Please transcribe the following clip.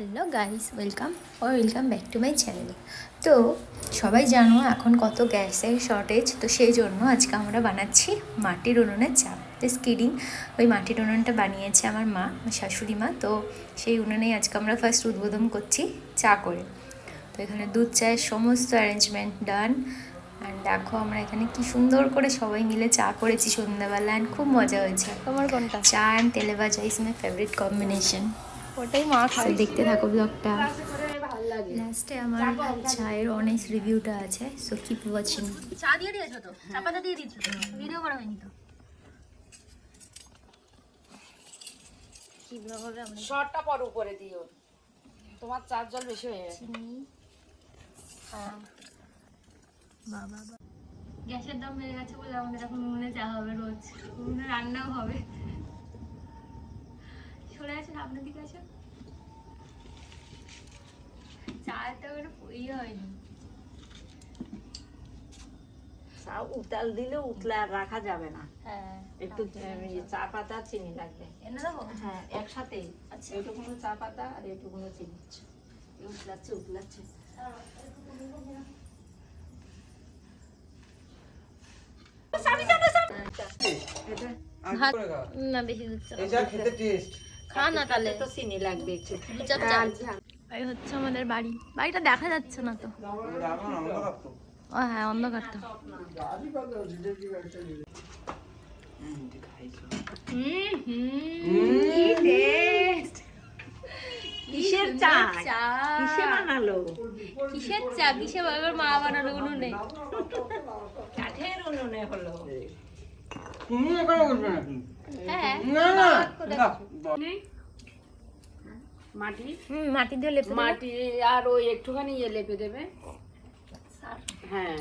Hello guys, welcome back to my channel. তো সবাই জানো এখন কত গ্যাসের শর্টেজ, তো সেই জন্য আজকে আমরা বানাচ্ছি মাটির উনুনের চা। স্কিডিং ওই মাটির উনুনটা বানিয়েছে আমার মা, আমার শাশুড়ি মা। তো সেই উনুনেই আজকে আমরা ফার্স্ট উদ্বোধন করছি চা করে। তো এখানে দুধ চায়ের সমস্ত অ্যারেঞ্জমেন্ট ডান। অ্যান্ড দেখো আমরা এখানে কি সুন্দর করে সবাই মিলে চা করেছি সন্ধ্যাবেলা, অ্যান্ড খুব মজা হয়েছে। তোমার কোনটা? চা অ্যান্ড তেলে ভাজা ইজ মাই ফেভারিট কম্বিনেশন। ওটাই মা খায়। দেখতে থাকো ব্লগটা। লাস্টে আমার চায়ের অনেস্ট রিভিউটা আছে, সো কিপ ওয়াচিং। চা দিয়ে দিয়েছো তো? চা পাতা দিয়ে দিয়েছো তো? ভিডিও করা হয়নি তো? কিভাবে আমরা শর্টটা পর উপরে দিও, তোমার চার জল বেশি হয়ে গেছে। বাবা গ্যাসের দাম বেড়ে গেছে বলে আমাদের এখন উনুনে চা হবে, রোজ উনুনে রান্নাও হবে। সরে আসেন, আপনার দিকে আসেন। চাটা ইয়ে হয়নি। চা উতাল দিলে উতলে আর রাখা যাবে না, হ্যাঁ একটু চা পাতা চিনি লাগবে। এনে দেবো? হ্যাঁ একসাথে। আচ্ছা এইটুকুনো চা পাতা আর এইটুকুনো চিনি। উতলাচ্ছে না বেশি দুধ চা এটা খেতে টেস্ট। খা না তাহলে। তো চিনি লাগবে একটু। দু চার চা। এই হচ্ছে আমাদের বাড়ি। বাড়িটা দেখা যাচ্ছে না তো। ও হ্যাঁ, অন্ধকার তো। কিসের চা? কিসে বানালো? কিসের চা? কিসে এবার মা বানালো উনুনে। কাঠের উনুনে হলো। তুমি এখানে বসবে নাকি? হ্যাঁ না না মাটি মাটি দিয়ে লেপে মাটি আর ওই একটুখানি ইয়ে লেপে দেবে। হ্যাঁ